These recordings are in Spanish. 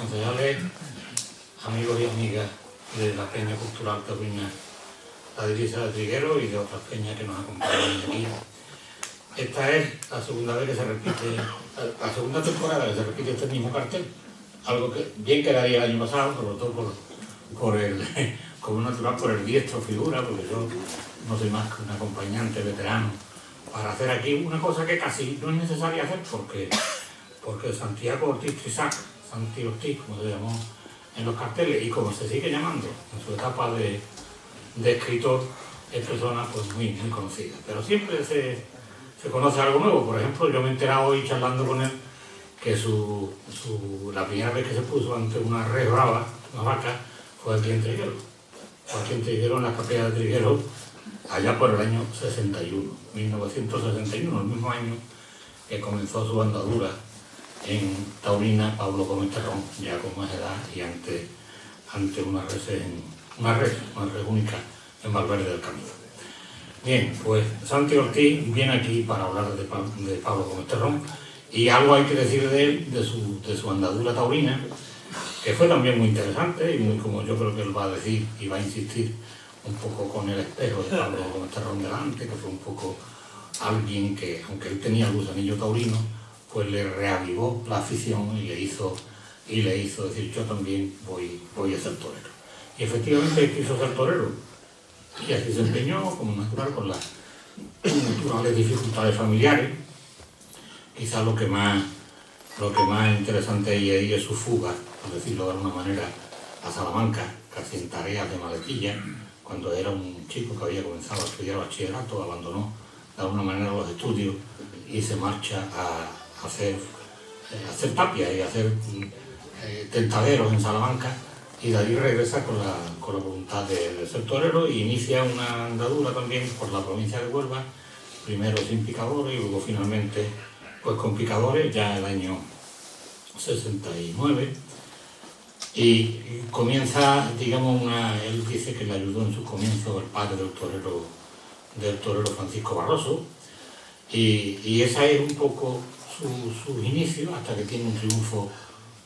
concejales, amigos y amigas de la Peña Cultural Taurina La Delicia de Trigueros y de otras peñas que nos acompañan aquí. Esta es la segunda vez que se repite, la segunda temporada que se repite este mismo cartel, algo que bien quedaría el año pasado, sobre todo por el, como natural, por el diestro figura, porque yo no soy más que un acompañante veterano para hacer aquí una cosa que casi no es necesaria hacer porque Santiago Ortiz Trisac, Santi Ortiz, como se llamó en los carteles y como se sigue llamando en su etapa de escritor, es persona pues muy conocida. Pero siempre se conoce algo nuevo. Por ejemplo, yo me he enterado hoy charlando con él que la primera vez que se puso ante una res brava, una vaca, fue aquí en Trigueros. Fue aquí en Trigueros, en la capilla de Trigueros, allá por el año 61, 1961, el mismo año que comenzó su andadura en Taurina Pablo Gómez Terrón, ya con más edad y ante una res única en Valverde del Camino. Bien, pues Santi Ortiz viene aquí para hablar de Pablo Gómez Terrón y algo hay que decir de él, de su andadura taurina, que fue también muy interesante y muy, como yo creo que él va a decir y va a insistir, un poco con el espejo de Pablo Gómez Terrón delante, que fue un poco alguien que, aunque él tenía el gusanillo taurino, pues le reavivó la afición y le hizo decir, yo también voy a ser torero. Y efectivamente quiso ser torero, y así se empeñó, como natural, con las naturales dificultades familiares. Quizás lo que más interesante ahí es su fuga, por decirlo de alguna manera, a Salamanca, casi en tareas de maletilla, cuando era un chico que había comenzado a estudiar bachillerato, abandonó de alguna manera los estudios y se marcha a hacer tapia y a hacer tentaderos en Salamanca, y de ahí regresa con la voluntad de ser torero y inicia una andadura también por la provincia de Huelva, primero sin picadores y luego finalmente pues con picadores ya el año 69, y comienza, digamos, él dice que le ayudó en sus comienzos el padre del torero Francisco Barroso, y esa es un poco sus inicios, hasta que tiene un triunfo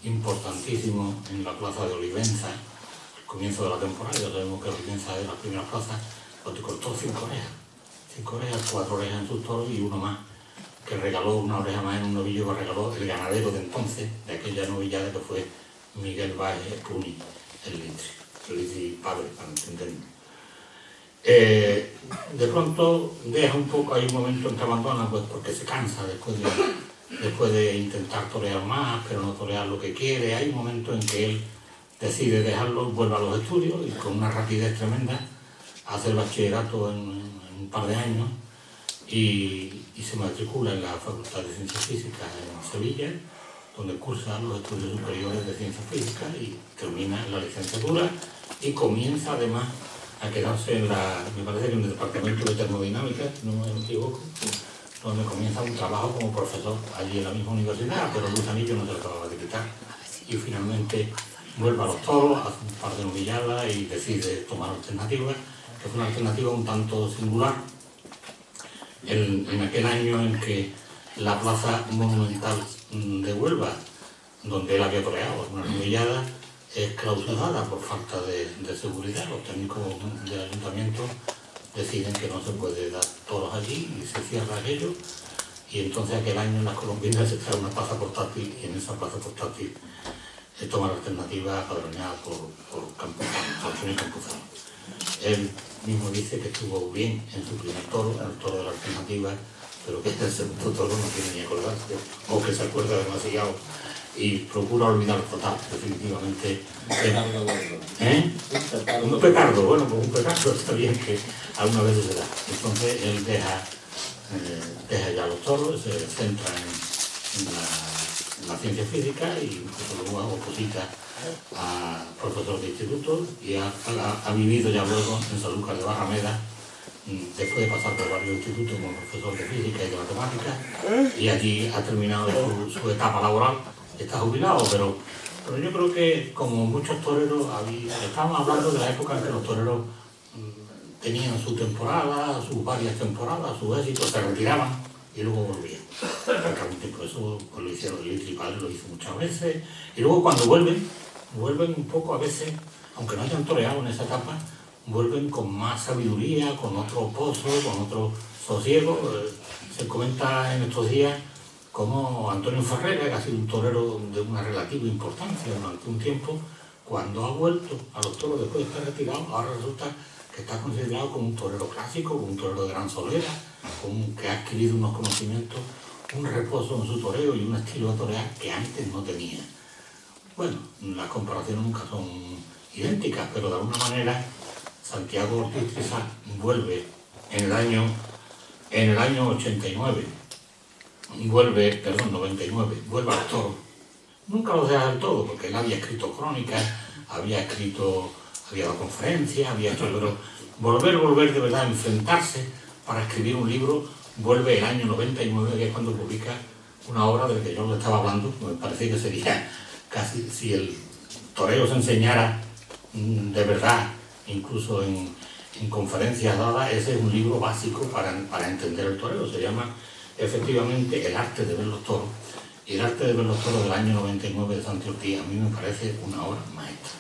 importantísimo en la plaza de Olivenza, al comienzo de la temporada. Ya sabemos que Olivenza es la primera plaza, donde cortó 5 orejas, 4 orejas en sus toros y uno más, que regaló una oreja más en un novillo que regaló el ganadero de entonces, de aquella novillada, que fue Miguel Báez Puni, el litri padre, para entenderlo. De pronto deja un poco, hay un momento en que abandona, pues porque se cansa después de intentar torear más, pero no torear lo que quiere. Hay un momento en que él decide dejarlo, vuelve a los estudios y con una rapidez tremenda hace el bachillerato en un par de años y se matricula en la Facultad de Ciencias Físicas en Sevilla, donde cursa los estudios superiores de Ciencias Físicas y termina la licenciatura y comienza además a quedarse me parece que en el departamento de termodinámica, no me equivoco, donde comienza un trabajo como profesor allí en la misma universidad, pero el gusanillo no se lo acababa de quitar. Y finalmente vuelve a los toros, hace un par de novilladas y decide tomar alternativa, que fue una alternativa un tanto singular. En aquel año en que la plaza monumental de Huelva, donde él había toreado algunas novilladas, es clausurada por falta de seguridad. Los técnicos del ayuntamiento deciden que no se puede dar toros allí y se cierra aquello, y entonces aquel año en las colombinas se trae una plaza portátil y en esa plaza portátil se toma la alternativa padroneada por Campuzano. Él mismo dice que estuvo bien en su primer toro, en el toro de la alternativa, pero que en el segundo toro no tiene ni acordarse, o que se acuerda demasiado y procura olvidar total, definitivamente. Un petardo, bueno, pues un petardo está bien, que algunas veces se da. Entonces él deja ya los toros, se centra en la ciencia física y incluso luego oposita a profesor de instituto y ha vivido ya luego en Sanlúcar de Barrameda, después de pasar por varios institutos como profesor de física y de matemáticas, y allí ha terminado su etapa laboral. Está jubilado, pero yo creo que como muchos toreros, estamos hablando de la época en que los toreros tenían su temporada, sus varias temporadas, sus éxitos, se retiraban y luego volvían. Al tiempo eso pues lo hicieron, el padre lo hizo muchas veces, y luego cuando vuelven un poco a veces, aunque no hayan toreado en esa etapa, vuelven con más sabiduría, con otro pozo, con otro sosiego. Se comenta en estos días como Antonio Ferrera, que ha sido un torero de una relativa importancia durante un tiempo, cuando ha vuelto a los toros después de estar retirado, ahora resulta que está considerado como un torero clásico, como un torero de gran solera, que ha adquirido unos conocimientos, un reposo en su toreo y un estilo de torear que antes no tenía. Bueno, las comparaciones nunca son idénticas, pero de alguna manera Santiago Ortiz Trizá vuelve en el año 89, 99, vuelve al toro. Nunca lo deja del todo, porque él había escrito crónicas, había dado conferencias, pero volver de verdad a enfrentarse para escribir un libro, vuelve el año 99, que es cuando publica una obra de la que yo le estaba hablando. Me parece que sería casi, si el toreo se enseñara de verdad, incluso en conferencias dadas, ese es un libro básico para entender el toreo. Se llama efectivamente El arte de ver los toros. Y El arte de ver los toros del año 99 de Santiago Ortiz a mí me parece una obra maestra.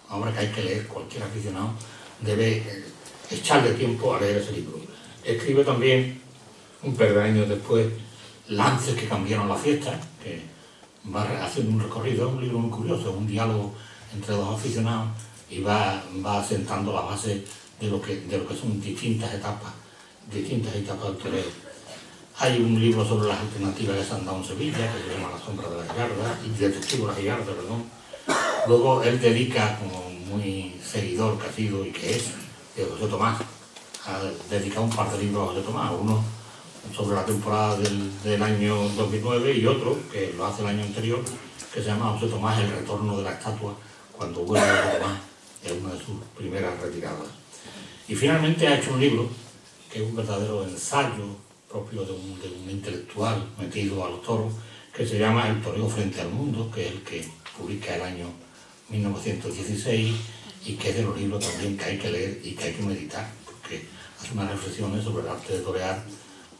Una obra que hay que leer, cualquier aficionado debe echarle tiempo a leer ese libro. Escribe también, un par de años después, Lances que cambiaron la fiesta, que va haciendo un recorrido, es un libro muy curioso, es un diálogo entre dos aficionados y va asentando la base de lo que son distintas etapas del toreo. Hay un libro sobre las alternativas que se han dado en Sevilla, que se llama La sombra de la Gallarda, y Detectivo de la Gallarda, perdón. Luego él dedica, como muy seguidor que ha sido y que es, de José Tomás, ha dedicado un par de libros a José Tomás, uno sobre la temporada del año 2009 y otro, que lo hace el año anterior, que se llama José Tomás, el retorno de la estatua, cuando vuelve José Tomás, es una de sus primeras retiradas. Y finalmente ha hecho un libro, que es un verdadero ensayo propio de un intelectual metido a los toros, que se llama El toreo frente al mundo, que es el que publica el año 1916 y que es de los libros también que hay que leer y que hay que meditar, porque hace unas reflexiones sobre el arte de torear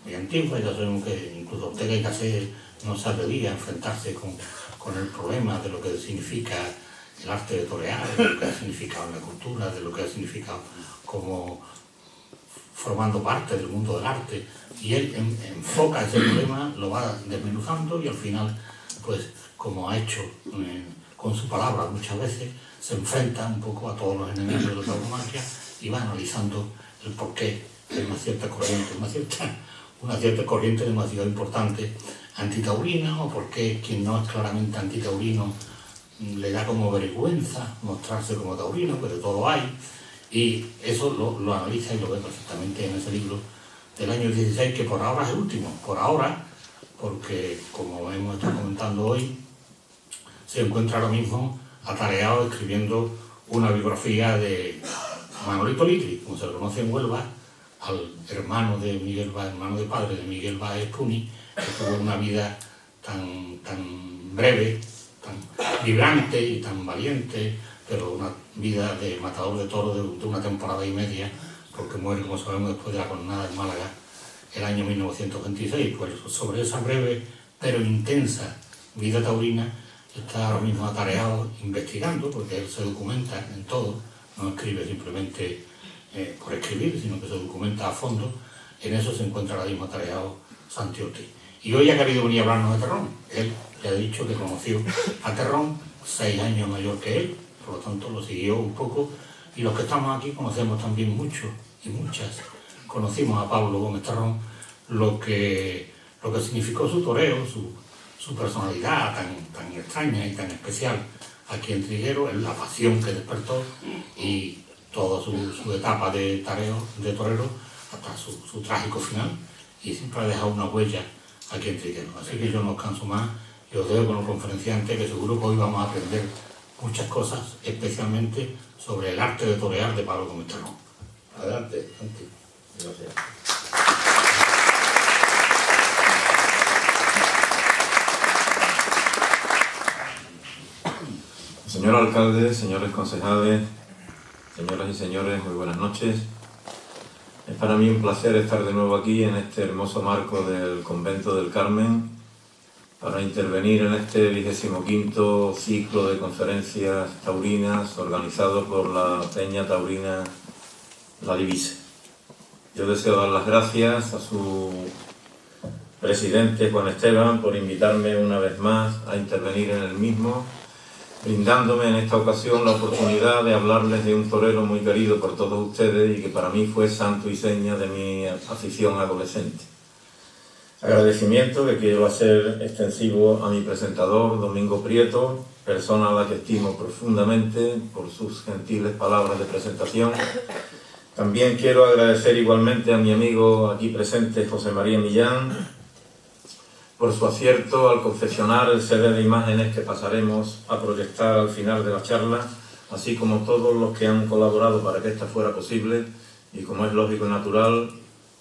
muy antiguas. Ya sabemos que incluso Ortega y Gasset no se atrevía a enfrentarse con el problema de lo que significa el arte de torear, de lo que ha significado en la cultura, de lo que ha significado como formando parte del mundo del arte, y él enfoca ese problema, lo va desmenuzando y al final, pues como ha hecho con su palabra muchas veces, se enfrenta un poco a todos los enemigos de la tauromaquia y va analizando el porqué de una cierta corriente demasiado importante antitaurina, o por qué quien no es claramente antitaurino le da como vergüenza mostrarse como taurino, que de todo hay. Y eso lo analiza y lo ve perfectamente en ese libro del año 16, que por ahora es el último. Por ahora, porque como hemos estado comentando hoy, se encuentra ahora mismo atareado escribiendo una biografía de Manolito Litri, como se lo conoce en Huelva, al hermano de Miguel Báez, hermano de padre de Miguel Báez Puni, que tuvo una vida tan breve, tan vibrante y tan valiente, pero una vida de matador de toros de una temporada y media, porque muere, como sabemos, después de la jornada en Málaga, el año 1926. Pues sobre esa breve pero intensa vida taurina está ahora mismo atareado investigando, porque él se documenta en todo, no escribe simplemente por escribir, sino que se documenta a fondo. En eso se encuentra ahora mismo atareado Santiago Ortiz. Y hoy ha querido venir a hablarnos de Terrón. Él le ha dicho que conoció a Terrón 6 años mayor que él, por lo tanto lo siguió un poco, y los que estamos aquí conocemos también mucho y muchas. Conocimos a Pablo Gómez Terrón, lo que significó su toreo, su personalidad tan extraña y tan especial aquí en Trigueros, la pasión que despertó y toda su etapa de torero hasta su trágico final, y siempre ha dejado una huella aquí en Trigueros. Así que yo no os canso más y os dejo con los conferenciantes, que seguro que hoy vamos a aprender muchas cosas, especialmente sobre el arte de torear de Pablo Gómez Terrón. Adelante, Santi. Gracias. Señor alcalde, señores concejales, señoras y señores, muy buenas noches. Es para mí un placer estar de nuevo aquí en este hermoso marco del Convento del Carmen para intervenir en este 25º ciclo de conferencias taurinas organizado por la Peña Taurina La Divisa. Yo deseo dar las gracias a su presidente Juan Esteban por invitarme una vez más a intervenir en el mismo, brindándome en esta ocasión la oportunidad de hablarles de un torero muy querido por todos ustedes y que para mí fue santo y seña de mi afición adolescente. Agradecimiento que quiero hacer extensivo a mi presentador, Domingo Prieto, persona a la que estimo profundamente por sus gentiles palabras de presentación. También quiero agradecer igualmente a mi amigo aquí presente, José María Millán, por su acierto al confeccionar el CD de imágenes que pasaremos a proyectar al final de la charla, así como todos los que han colaborado para que esta fuera posible y, como es lógico y natural,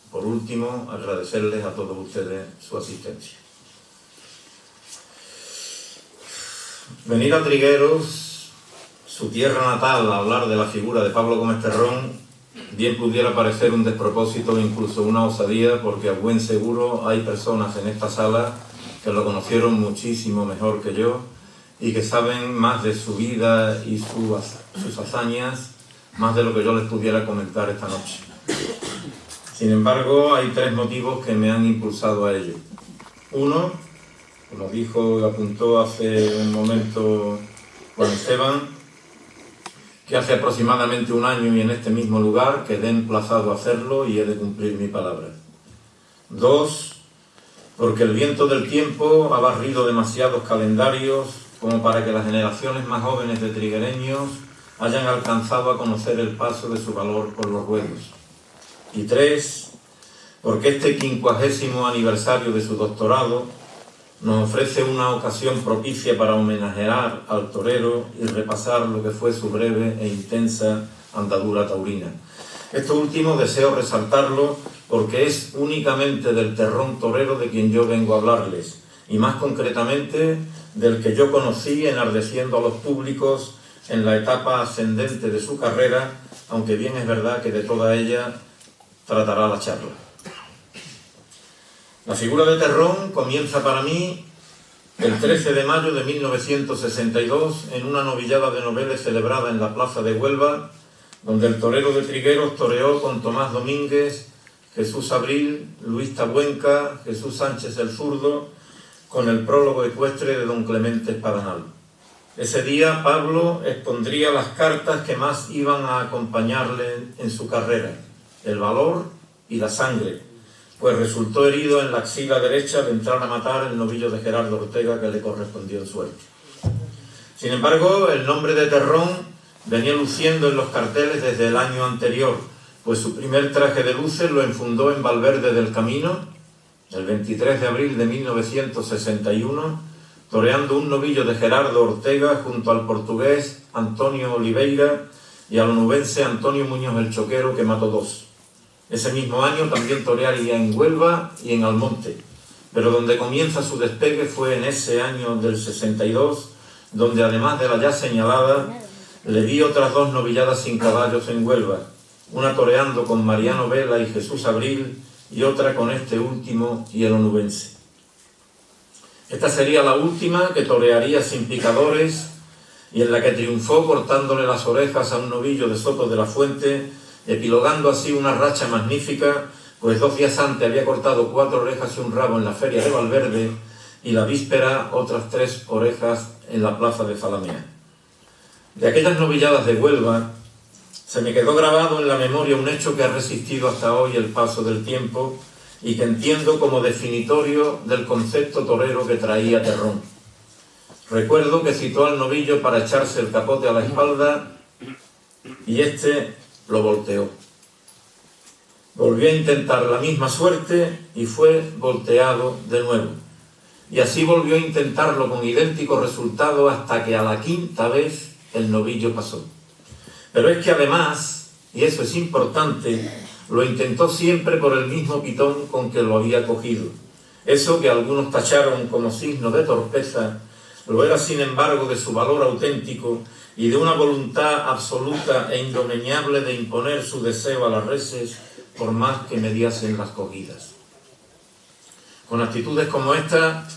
por último, agradecerles a todos ustedes su asistencia. Venir a Trigueros, su tierra natal, a hablar de la figura de Pablo Gómez Terrón, bien pudiera parecer un despropósito o incluso una osadía, porque a buen seguro hay personas en esta sala que lo conocieron muchísimo mejor que yo y que saben más de su vida y sus hazañas, más de lo que yo les pudiera comentar esta noche. Sin embargo, hay tres motivos que me han impulsado a ello. Uno, como dijo y apuntó hace un momento Juan Esteban, que hace aproximadamente un año y en este mismo lugar quedé emplazado a hacerlo y he de cumplir mi palabra. Dos, porque el viento del tiempo ha barrido demasiados calendarios como para que las generaciones más jóvenes de triguereños hayan alcanzado a conocer el paso de su valor por los ruedos. Y tres, porque este 50º aniversario de su doctorado nos ofrece una ocasión propicia para homenajear al torero y repasar lo que fue su breve e intensa andadura taurina. Esto último deseo resaltarlo porque es únicamente del terrón torero de quien yo vengo a hablarles, y más concretamente del que yo conocí enardeciendo a los públicos en la etapa ascendente de su carrera, aunque bien es verdad que de toda ella tratará la charla. La figura de Terrón comienza para mí el 13 de mayo de 1962 en una novillada de noveles celebrada en la plaza de Huelva, donde el torero de Trigueros toreó con Tomás Domínguez, Jesús Abril, Luis Tabuenca, Jesús Sánchez el Zurdo, con el prólogo ecuestre de don Clemente Espadanal. Ese día Pablo expondría las cartas que más iban a acompañarle en su carrera, el valor y la sangre, pues resultó herido en la axila derecha al entrar a matar el novillo de Gerardo Ortega que le correspondió en suerte. Sin embargo, el nombre de Terrón venía luciendo en los carteles desde el año anterior, pues su primer traje de luces lo enfundó en Valverde del Camino, el 23 de abril de 1961, toreando un novillo de Gerardo Ortega junto al portugués Antonio Oliveira y al onubense Antonio Muñoz el Choquero, que mató dos. Ese mismo año también torearía en Huelva y en Almonte, pero donde comienza su despegue fue en ese año del 62, donde además de la ya señalada, le di otras dos novilladas sin caballos en Huelva, una toreando con Mariano Vela y Jesús Abril y otra con este último y el onubense. Esta sería la última que torearía sin picadores y en la que triunfó cortándole las orejas a un novillo de Soto de la Fuente, epilogando así una racha magnífica, pues 2 días antes había cortado 4 orejas y un rabo en la feria de Valverde y la víspera otras 3 orejas en la plaza de Zalamea. De aquellas novilladas de Huelva se me quedó grabado en la memoria un hecho que ha resistido hasta hoy el paso del tiempo y que entiendo como definitorio del concepto torero que traía Terrón. Recuerdo que citó al novillo para echarse el capote a la espalda y este lo volteó. Volvió a intentar la misma suerte y fue volteado de nuevo. Y así volvió a intentarlo con idéntico resultado hasta que a la 5ª vez el novillo pasó. Pero es que además, y eso es importante, lo intentó siempre por el mismo pitón con que lo había cogido. Eso que algunos tacharon como signo de torpeza, lo era sin embargo de su valor auténtico y de una voluntad absoluta e indomeñable de imponer su deseo a las reses por más que mediasen las cogidas. Con actitudes como esta,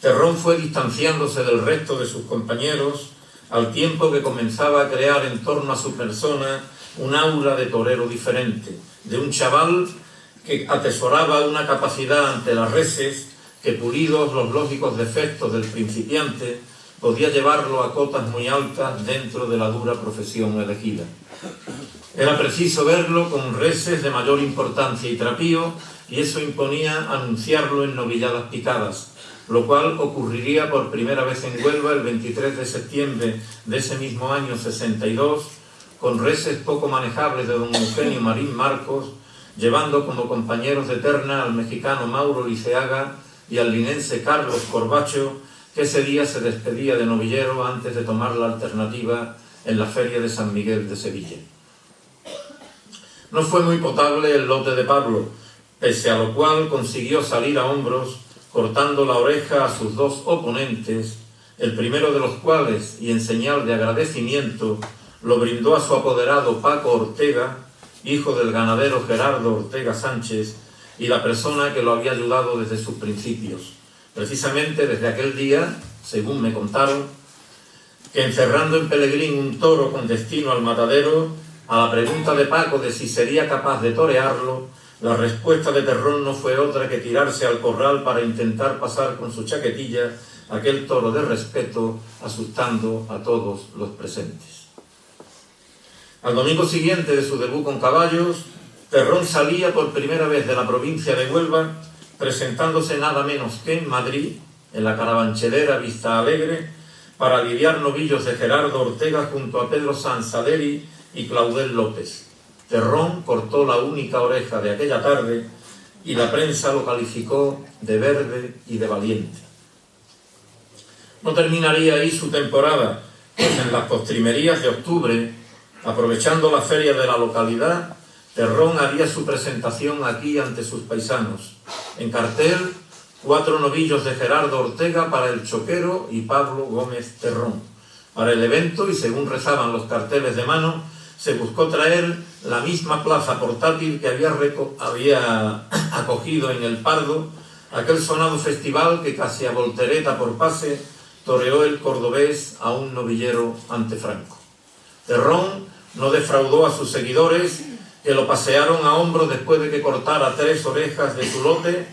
Terrón fue distanciándose del resto de sus compañeros, al tiempo que comenzaba a crear en torno a su persona un aura de torero diferente, de un chaval que atesoraba una capacidad ante las reses que, pulidos los lógicos defectos del principiante, podía llevarlo a cotas muy altas dentro de la dura profesión elegida. Era preciso verlo con reses de mayor importancia y trapío, y eso imponía anunciarlo en novilladas picadas, lo cual ocurriría por primera vez en Huelva el 23 de septiembre de ese mismo año 62, con reses poco manejables de don Eugenio Marín Marcos, llevando como compañeros de terna al mexicano Mauro Liceaga y al linense Carlos Corbacho, que ese día se despedía de novillero antes de tomar la alternativa en la Feria de San Miguel de Sevilla. No fue muy potable el lote de Pablo, pese a lo cual consiguió salir a hombros, cortando la oreja a sus dos oponentes, el primero de los cuales, y en señal de agradecimiento, lo brindó a su apoderado Paco Ortega, hijo del ganadero Gerardo Ortega Sánchez, y la persona que lo había ayudado desde sus principios. Precisamente desde aquel día, según me contaron, que encerrando en Pelegrín un toro con destino al matadero, a la pregunta de Paco de si sería capaz de torearlo, la respuesta de Terrón no fue otra que tirarse al corral para intentar pasar con su chaquetilla aquel toro de respeto, asustando a todos los presentes. Al domingo siguiente de su debut con caballos, Terrón salía por primera vez de la provincia de Huelva, presentándose nada menos que en Madrid, en la carabancherera Vista Alegre, para lidiar novillos de Gerardo Ortega junto a Pedro Sansaleri y Claudel López. Terrón cortó la única oreja de aquella tarde y la prensa lo calificó de verde y de valiente. No terminaría ahí su temporada, pues en las postrimerías de octubre, aprovechando la feria de la localidad, Terrón haría su presentación aquí ante sus paisanos. En cartel, 4 novillos de Gerardo Ortega para el choquero y Pablo Gómez Terrón. Para el evento, y según rezaban los carteles de mano, se buscó traer la misma plaza portátil que había acogido en El Pardo, aquel sonado festival que casi a voltereta por pase toreó el cordobés a un novillero ante Franco. Terrón no defraudó a sus seguidores, que lo pasearon a hombros después de que cortara 3 orejas de su lote,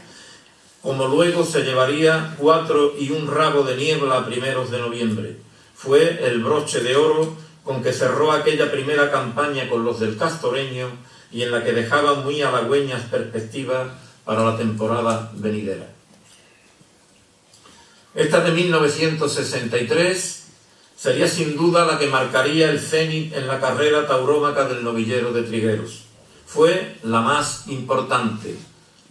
como luego se llevaría 4 y un rabo de niebla a primeros de noviembre. Fue el broche de oro con que cerró aquella primera campaña con los del Castoreño y en la que dejaba muy halagüeñas perspectivas para la temporada venidera. Esta de 1963 sería sin duda la que marcaría el cenit en la carrera taurómaca del novillero de Trigueros. Fue la más importante,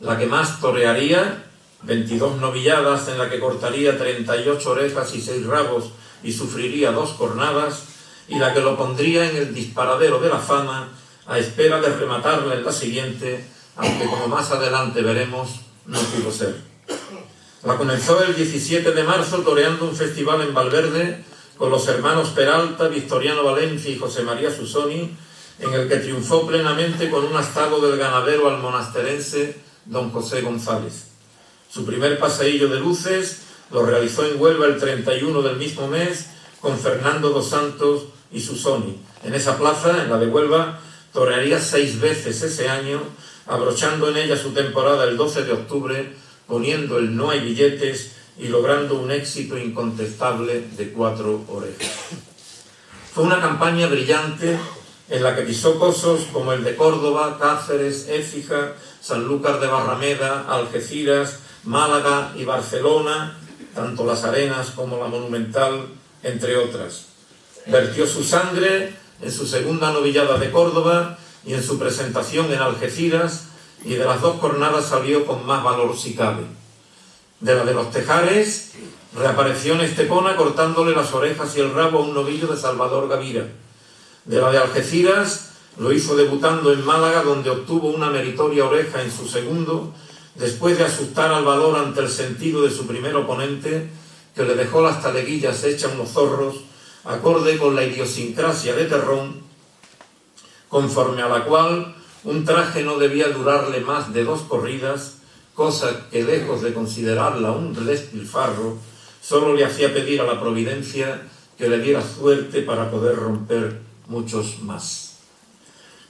la que más torearía, 22 novilladas en la que cortaría 38 orejas y 6 rabos y sufriría 2 cornadas, y la que lo pondría en el disparadero de la fama a espera de rematarla en la siguiente, aunque como más adelante veremos, no pudo ser. La comenzó el 17 de marzo toreando un festival en Valverde con los hermanos Peralta, Victoriano Valencia y José María Susoni, en el que triunfó plenamente con un astado del ganadero almonasterense don José González. Su primer paseillo de luces lo realizó en Huelva el 31 del mismo mes con Fernando dos Santos y Susoni. En esa plaza, en la de Huelva, torearía 6 veces ese año, abrochando en ella su temporada el 12 de octubre, poniendo el no hay billetes y logrando un éxito incontestable de 4 orejas. Fue una campaña brillante en la que pisó cosos como el de Córdoba, Cáceres, Écija, Sanlúcar de Barrameda, Algeciras, Málaga y Barcelona, tanto las Arenas como la Monumental, entre otras. Vertió su sangre en su segunda novillada de Córdoba y en su presentación en Algeciras, y de las 2 cornadas salió con más valor si cabe. De la de los Tejares, reapareció en Estepona cortándole las orejas y el rabo a un novillo de Salvador Gavira. De la de Algeciras, lo hizo debutando en Málaga, donde obtuvo una meritoria oreja en su segundo, después de asustar al valor ante el sentido de su primer oponente, que le dejó las taleguillas hechas unos zorros, acorde con la idiosincrasia de Terrón, conforme a la cual un traje no debía durarle más de 2 corridas, cosa que, lejos de considerarla un despilfarro, solo le hacía pedir a la providencia que le diera suerte para poder romper muchos más.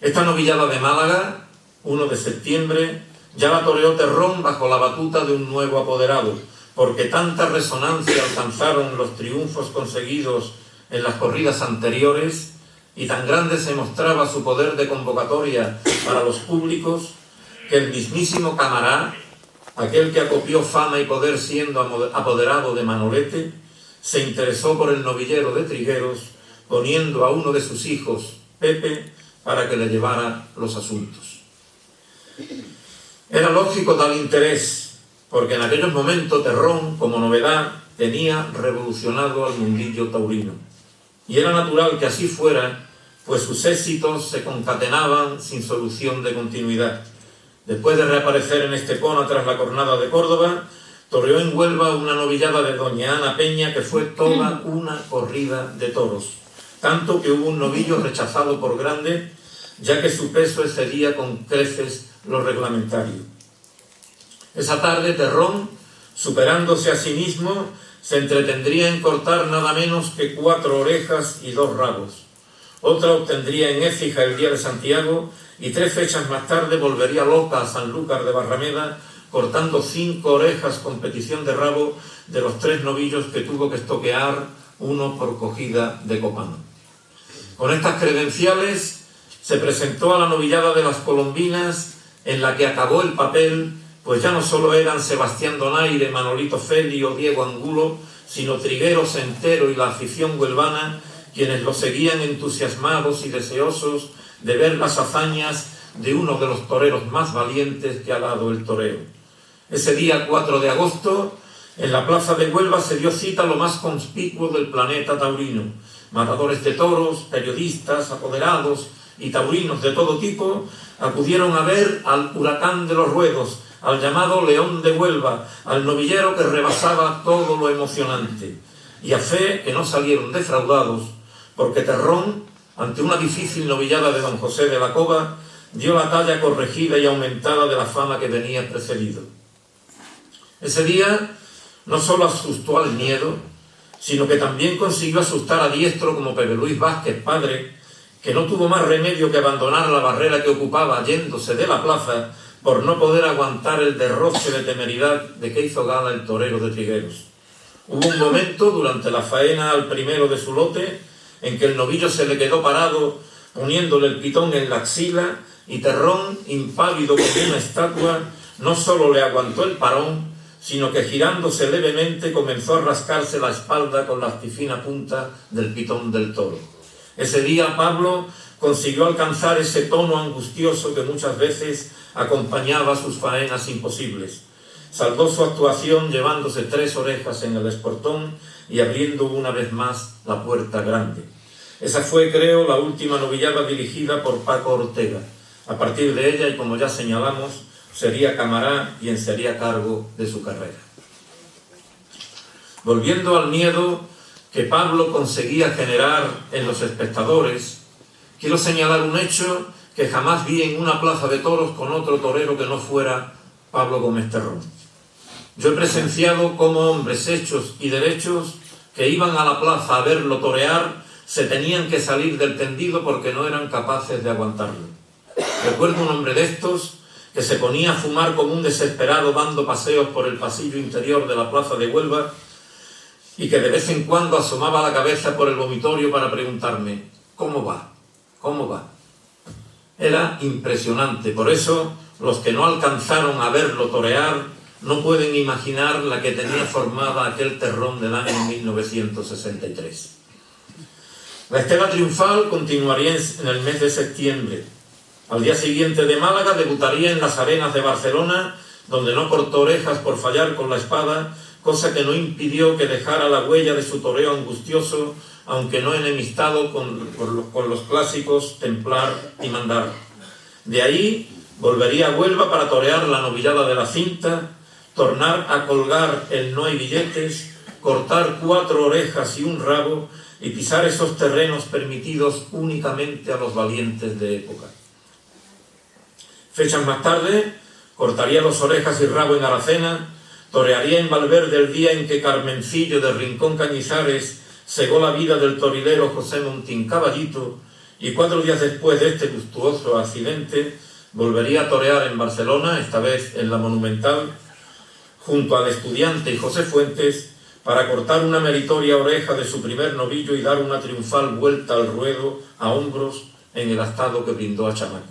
Esta novillada de Málaga, 1 de septiembre, ya la toreó Terrón bajo la batuta de un nuevo apoderado, porque tanta resonancia alcanzaron los triunfos conseguidos en las corridas anteriores y tan grande se mostraba su poder de convocatoria para los públicos, que el mismísimo Camará, aquel que acopió fama y poder siendo apoderado de Manolete, se interesó por el novillero de Trigueros, poniendo a uno de sus hijos, Pepe, para que le llevara los asuntos. Era lógico tal interés, porque en aquellos momentos Terrón, como novedad, tenía revolucionado al mundillo taurino. Y era natural que así fuera, pues sus éxitos se concatenaban sin solución de continuidad. Después de reaparecer en Estepona tras la Cornada de Córdoba, toreó en Huelva una novillada de doña Ana Peña que fue toda una corrida de toros, tanto que hubo un novillo rechazado por grande, ya que su peso excedía con creces lo reglamentario. Esa tarde Terrón, superándose a sí mismo, se entretendría en cortar nada menos que 4 orejas y 2 rabos. Otra obtendría en Écija el día de Santiago y 3 fechas más tarde volvería loca a Sanlúcar de Barrameda, cortando 5 orejas con petición de rabo de los 3 novillos que tuvo que estoquear, uno por cogida de copán. Con estas credenciales se presentó a la novillada de las Colombinas, en la que acabó el papel, pues ya no solo eran Sebastián Donaire, Manolito Feli o Diego Angulo, sino Trigueros entero y la afición huelvana, quienes lo seguían entusiasmados y deseosos de ver las hazañas de uno de los toreros más valientes que ha dado el toreo. Ese día 4 de agosto, en la plaza de Huelva se dio cita lo más conspicuo del planeta taurino. Matadores de toros, periodistas, apoderados y taurinos de todo tipo acudieron a ver al huracán de los ruedos, al llamado León de Huelva, al novillero que rebasaba todo lo emocionante. Y a fe que no salieron defraudados, porque Terrón, ante una difícil novillada de don José de la Cova, dio la talla corregida y aumentada de la fama que venía precedido. Ese día no solo asustó al miedo, sino que también consiguió asustar a diestro como Pepe Luis Vázquez, padre, que no tuvo más remedio que abandonar la barrera que ocupaba yéndose de la plaza por no poder aguantar el derroche de temeridad de que hizo gala el torero de Trigueros. Hubo un momento durante la faena al primero de su lote en que el novillo se le quedó parado poniéndole el pitón en la axila y Terrón, impávido como una estatua, no solo le aguantó el parón, sino que girándose levemente comenzó a rascarse la espalda con la fina punta del pitón del toro. Ese día Pablo consiguió alcanzar ese tono angustioso que muchas veces acompañaba sus faenas imposibles. Saldó su actuación llevándose 3 orejas en el esportón y abriendo una vez más la puerta grande. Esa fue, creo, la última novillada dirigida por Paco Ortega. A partir de ella, y como ya señalamos, sería Camará quien se haría cargo de su carrera. Volviendo al miedo que Pablo conseguía generar en los espectadores, quiero señalar un hecho que jamás vi en una plaza de toros con otro torero que no fuera Pablo Gómez Terrón. Yo he presenciado cómo hombres hechos y derechos que iban a la plaza a verlo torear se tenían que salir del tendido porque no eran capaces de aguantarlo. Recuerdo un hombre de estos que se ponía a fumar como un desesperado dando paseos por el pasillo interior de la plaza de Huelva y que de vez en cuando asomaba la cabeza por el vomitorio para preguntarme ¿cómo va? ¿Cómo va? Era impresionante, por eso los que no alcanzaron a verlo torear no pueden imaginar la que tenía formada aquel Terrón del año 1963. La estela triunfal continuaría en el mes de septiembre. Al día siguiente de Málaga debutaría en las arenas de Barcelona, donde no cortó orejas por fallar con la espada, cosa que no impidió que dejara la huella de su toreo angustioso, aunque no enemistado con los clásicos Templar y Mandar. De ahí volvería a Huelva para torear la novillada de la cinta, tornar a colgar el no hay billetes, cortar 4 orejas y un rabo y pisar esos terrenos permitidos únicamente a los valientes de época. Fechas más tarde, cortaría los orejas y rabo en Aracena, torearía en Valverde el día en que Carmencillo de Rincón Cañizares cegó la vida del torilero José Montín Caballito, y 4 días después de este luctuoso accidente volvería a torear en Barcelona, esta vez en la Monumental, junto al Estudiante y José Fuentes, para cortar una meritoria oreja de su primer novillo y dar una triunfal vuelta al ruedo a hombros en el astado que brindó a Chamaco.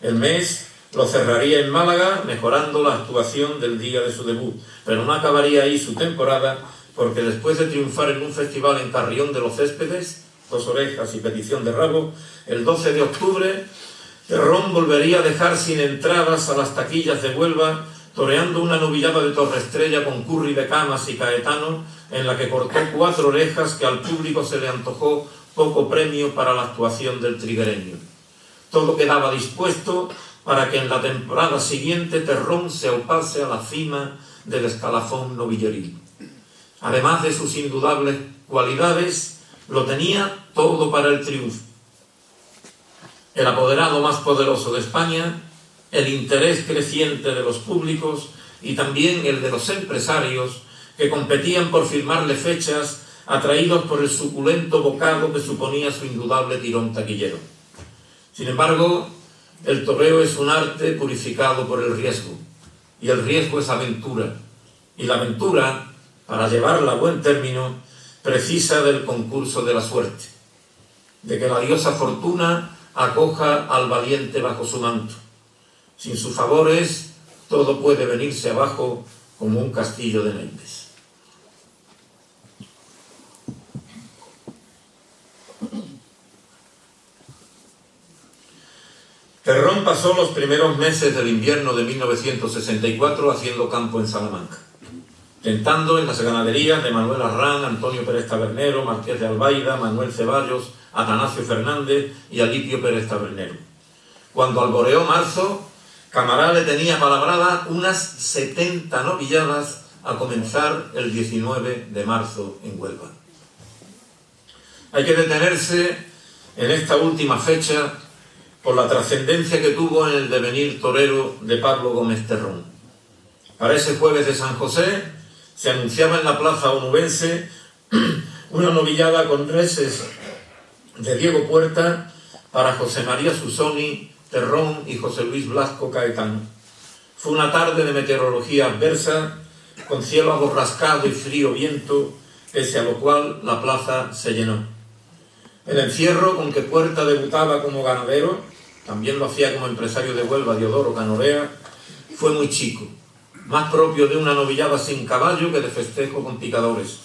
El mes lo cerraría en Málaga, mejorando la actuación del día de su debut, pero no acabaría ahí su temporada, porque después de triunfar en un festival en Carrión de los Céspedes, 2 orejas y petición de rabo, el 12 de octubre, Terrón volvería a dejar sin entradas a las taquillas de Huelva, toreando una novillada de Torreestrella con Curri de Camas y Caetano, en la que cortó 4 orejas que al público se le antojó poco premio para la actuación del triguereño. Todo quedaba dispuesto para que en la temporada siguiente Terrón se aupase a la cima del escalafón novilleril. Además de sus indudables cualidades, lo tenía todo para el triunfo. El apoderado más poderoso de España, el interés creciente de los públicos y también el de los empresarios que competían por firmarle fechas, atraídos por el suculento bocado que suponía su indudable tirón taquillero. Sin embargo, el toreo es un arte purificado por el riesgo, y el riesgo es aventura, y la aventura, para llevarla a buen término, precisa del concurso de la suerte, de que la diosa Fortuna acoja al valiente bajo su manto. Sin sus favores, todo puede venirse abajo como un castillo de naipes. Terrón pasó los primeros meses del invierno de 1964 haciendo campo en Salamanca, tentando en las ganaderías de Manuel Arrán, Antonio Pérez Tabernero, Marqués de Albaida, Manuel Ceballos, Atanasio Fernández y Alipio Pérez Tabernero. Cuando alboreó marzo, Camará le tenía palabrada unas 70 novilladas a comenzar el 19 de marzo en Huelva. Hay que detenerse en esta última fecha por la trascendencia que tuvo en el devenir torero de Pablo Gómez Terrón. Para ese jueves de San José se anunciaba en la plaza onubense una novillada con reses de Diego Puerta para José María Susoni, Terrón y José Luis Blasco Caetano. Fue una tarde de meteorología adversa, con cielo aborrascado y frío viento, pese a lo cual la plaza se llenó. El encierro con que Puerta debutaba como ganadero, también lo hacía como empresario de Huelva Diodoro Canorea, fue muy chico, más propio de una novillada sin caballo que de festejo con picadores.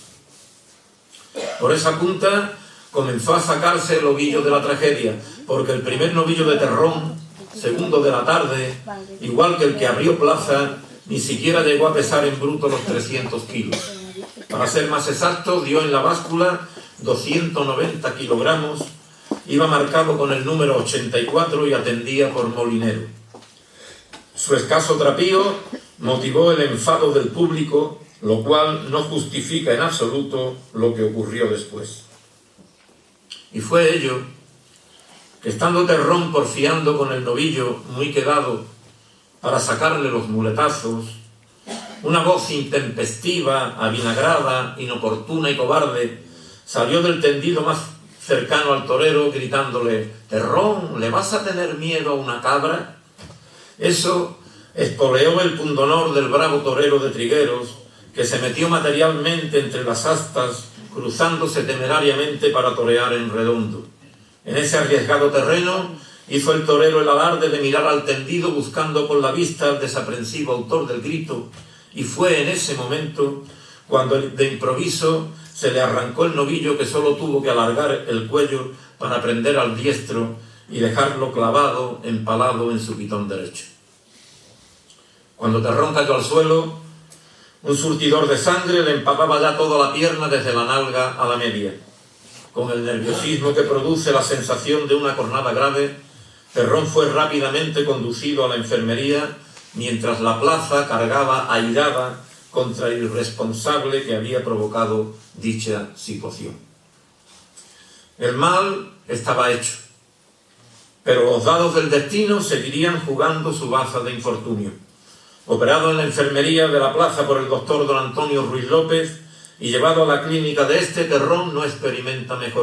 Por esa punta comenzó a sacarse el ovillo de la tragedia, porque el primer novillo de Terrón, segundo de la tarde, igual que el que abrió plaza, ni siquiera llegó a pesar en bruto los 300 kilos. Para ser más exacto, dio en la báscula 290 kilogramos, iba marcado con el número 84 y atendía por molinero. Su escaso trapío motivó el enfado del público, lo cual no justifica en absoluto lo que ocurrió después. Y fue ello que, estando Terrón porfiando con el novillo muy quedado para sacarle los muletazos, una voz intempestiva, avinagrada, inoportuna y cobarde salió del tendido más cercano al torero gritándole: «Terrón, ¿le vas a tener miedo a una cabra?». Eso espoleó el pundonor del bravo torero de Trigueros, que se metió materialmente entre las astas, cruzándose temerariamente para torear en redondo. En ese arriesgado terreno hizo el torero el alarde de mirar al tendido buscando con la vista al desaprensivo autor del grito, y fue en ese momento cuando de improviso se le arrancó el novillo, que solo tuvo que alargar el cuello para prender al diestro y dejarlo clavado, empalado en su pitón derecho. Cuando Terrón cayó al suelo, un surtidor de sangre le empapaba ya toda la pierna desde la nalga a la media. Con el nerviosismo que produce la sensación de una cornada grave, Terrón fue rápidamente conducido a la enfermería, mientras la plaza cargaba airada contra el irresponsable que había provocado dicha situación. El mal estaba hecho. pero los dados del destino seguirían jugando su baza de infortunio. Operado en la enfermería de la plaza por el doctor don Antonio Ruiz López y llevado a la clínica de este, Terrón no experimenta mejoría.